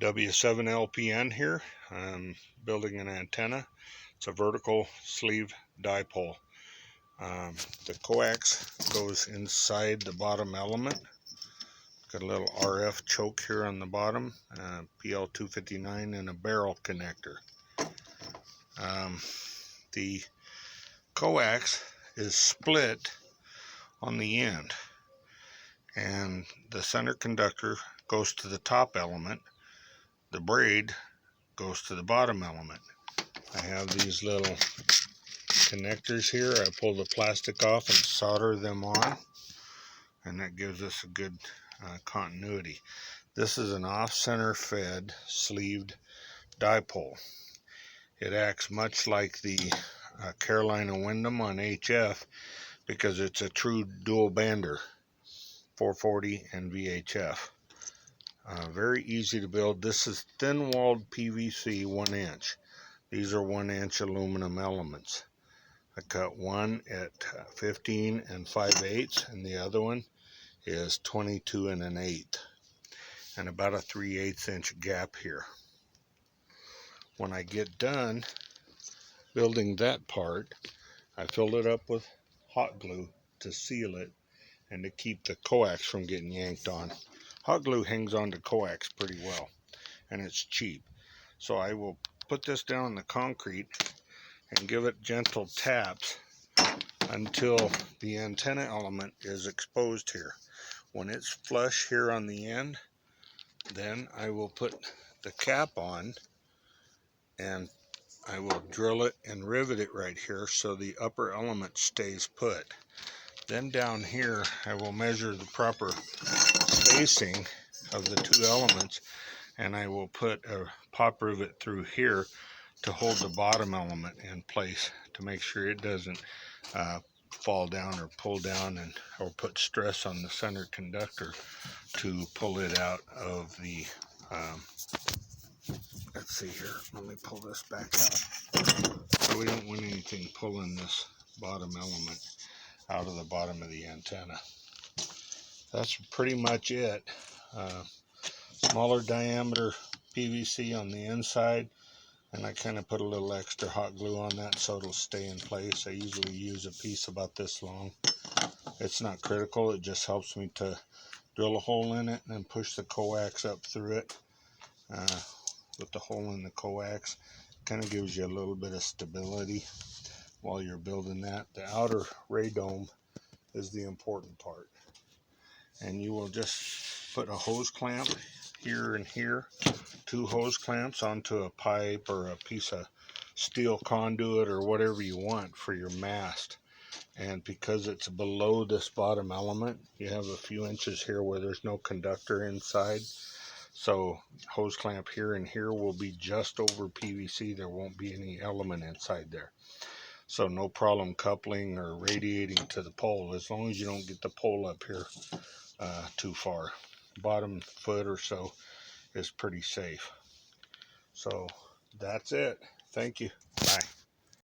W7LPN here. I'm building an antenna. It's a vertical sleeve dipole. The coax goes inside the bottom element. Got a little RF choke here on the bottom, PL259, and a barrel connector. The coax is split on the end, and the center conductor goes to the top element. The braid goes to the bottom element. I have these little connectors here. I pull the plastic off and solder them on, and that gives us a good continuity. This is an off-center fed sleeved dipole. It acts much like the Carolina Windom on HF because it's a true dual bander, 440 and VHF. Very easy to build. This is thin-walled PVC 1 inch. These are 1 inch aluminum elements. I cut one at 15 and 5/8, and the other one is 22 and 1/8, and about a 3/8 inch gap here. When I get done building that part, I filled it up with hot glue to seal it and to keep the coax from getting yanked on. Hot glue hangs on to coax pretty well, and it's cheap. So I will put this down in the concrete and give it gentle taps until the antenna element is exposed here. When it's flush here on the end, then I will put the cap on, and I will drill it and rivet it right here so the upper element stays put. Then down here I will measure the proper spacing of the two elements, and I will put a pop rivet through here to hold the bottom element in place to make sure it doesn't fall down or pull down or put stress on the center conductor to pull it out of the let's see here, let me pull this back out. So we don't want anything pulling this bottom element out of the bottom of the antenna. That's pretty much it. Smaller diameter PVC on the inside, and I kind of put a little extra hot glue on that so it'll stay in place. I usually use a piece about this long. It's not critical, it just helps me to drill a hole in it and then push the coax up through it with the hole in the coax. Kind of gives you a little bit of stability while you're building that. The outer radome is the important part, and you will just put a hose clamp here and here, 2 hose clamps onto a pipe or a piece of steel conduit or whatever you want for your mast. And because it's below this bottom element, you have a few inches here where there's no conductor inside, so hose clamp here and here will be just over PVC. There won't be any element inside there, so no problem coupling or radiating to the pole, as long as you don't get the pole up here too far. Bottom foot or so is pretty safe. So that's it. Thank you. Bye.